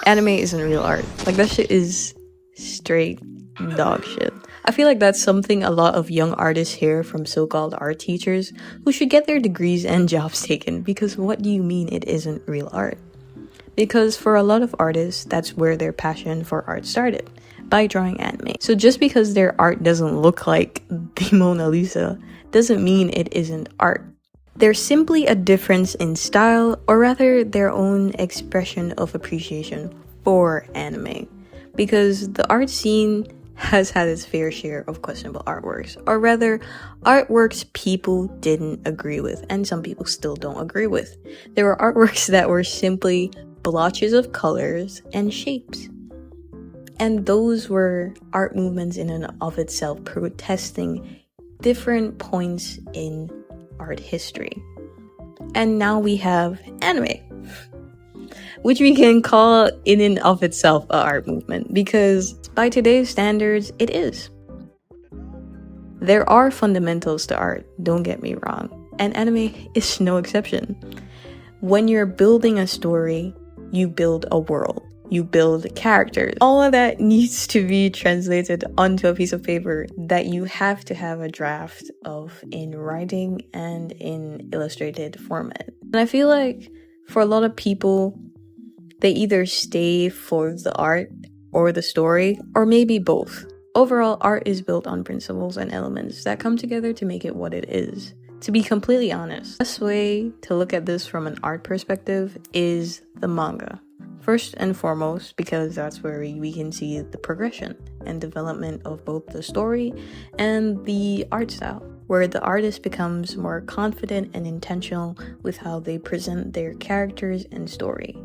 Anime isn't real art. Like, that shit is straight dog shit. I feel like that's something a lot of young artists hear from so-called art teachers who should get their degrees and jobs taken, because what do you mean it isn't real art? Because for a lot of artists, that's where their passion for art started, by drawing anime. So just because their art doesn't look like the Mona Lisa doesn't mean it isn't art. There's simply a difference in style, or rather their own expression of appreciation for anime. Because the art scene has had its fair share of questionable artworks, or rather, artworks people didn't agree with, and some people still don't agree with. There were artworks that were simply blotches of colors and shapes. And those were art movements in and of itself, protesting different points in art history. And now we have anime, which we can call in and of itself an art movement, because by today's standards, it is. There are fundamentals to art, don't get me wrong, and anime is no exception. When you're building a story, you build a world. You build characters. All of that needs to be translated onto a piece of paper that you have to have a draft of in writing and in illustrated format. And I feel like for a lot of people, they either stay for the art or the story, or maybe both. Overall, art is built on principles and elements that come together to make it what it is. To be completely honest, the best way to look at this from an art perspective is the manga. First and foremost, because that's where we can see the progression and development of both the story and the art style, where the artist becomes more confident and intentional with how they present their characters and story.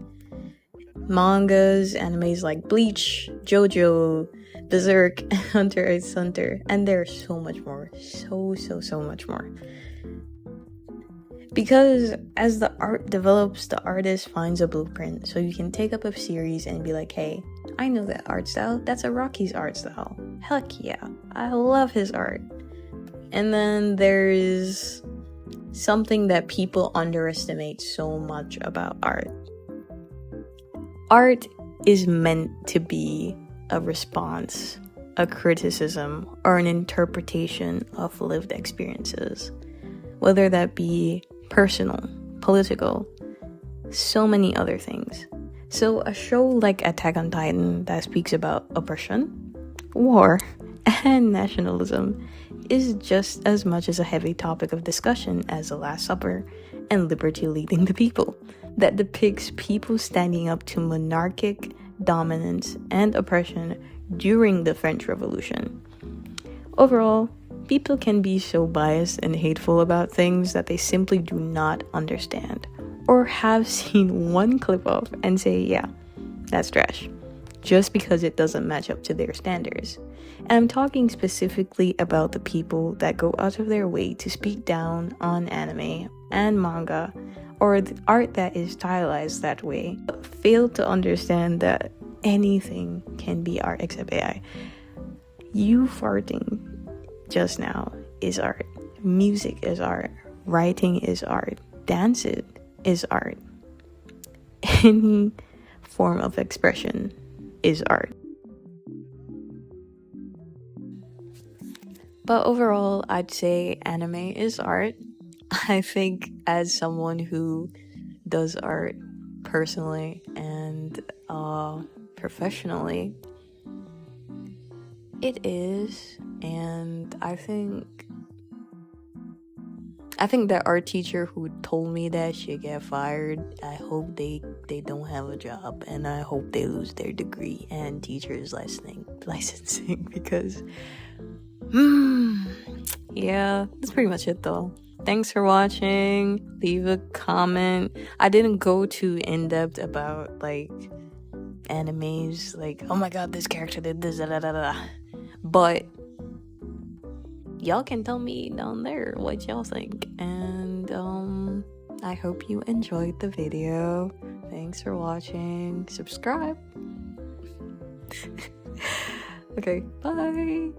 Mangas, animes like Bleach, JoJo, Berserk, Hunter x Hunter, and there's so much more. So much more. Because as the art develops, the artist finds a blueprint. So you can take up a series and be like, hey, I know that art style. That's Araki's art style. Heck yeah. I love his art. And then there's something that people underestimate so much about art. Art is meant to be a response, a criticism, or an interpretation of lived experiences. Whether that be personal, political, so many other things. So a show like Attack on Titan that speaks about oppression, war, and nationalism is just as much as a heavy topic of discussion as The Last Supper and Liberty Leading the People, that depicts people standing up to monarchic dominance and oppression during the French Revolution. Overall, people can be so biased and hateful about things that they simply do not understand, or have seen one clip of and say, yeah, that's trash, just because it doesn't match up to their standards. And I'm talking specifically about the people that go out of their way to speak down on anime and manga, or the art that is stylized that way, but fail to understand that anything can be art except AI. You farting just now is art. Music is art. Writing is art. Dance is art. Any form of expression is art. But overall, I'd say anime is art. I think as someone who does art personally and professionally, it is. And I think that art teacher who told me that should get fired. I hope they don't have a job, and I hope they lose their degree and teacher's licensing because yeah, that's pretty much it though. Thanks for watching. Leave a comment. I didn't go too in-depth about like animes, like oh my god, this character did this, but y'all can tell me down there what y'all think. And I hope you enjoyed the video. Thanks for watching. Subscribe. Okay, bye.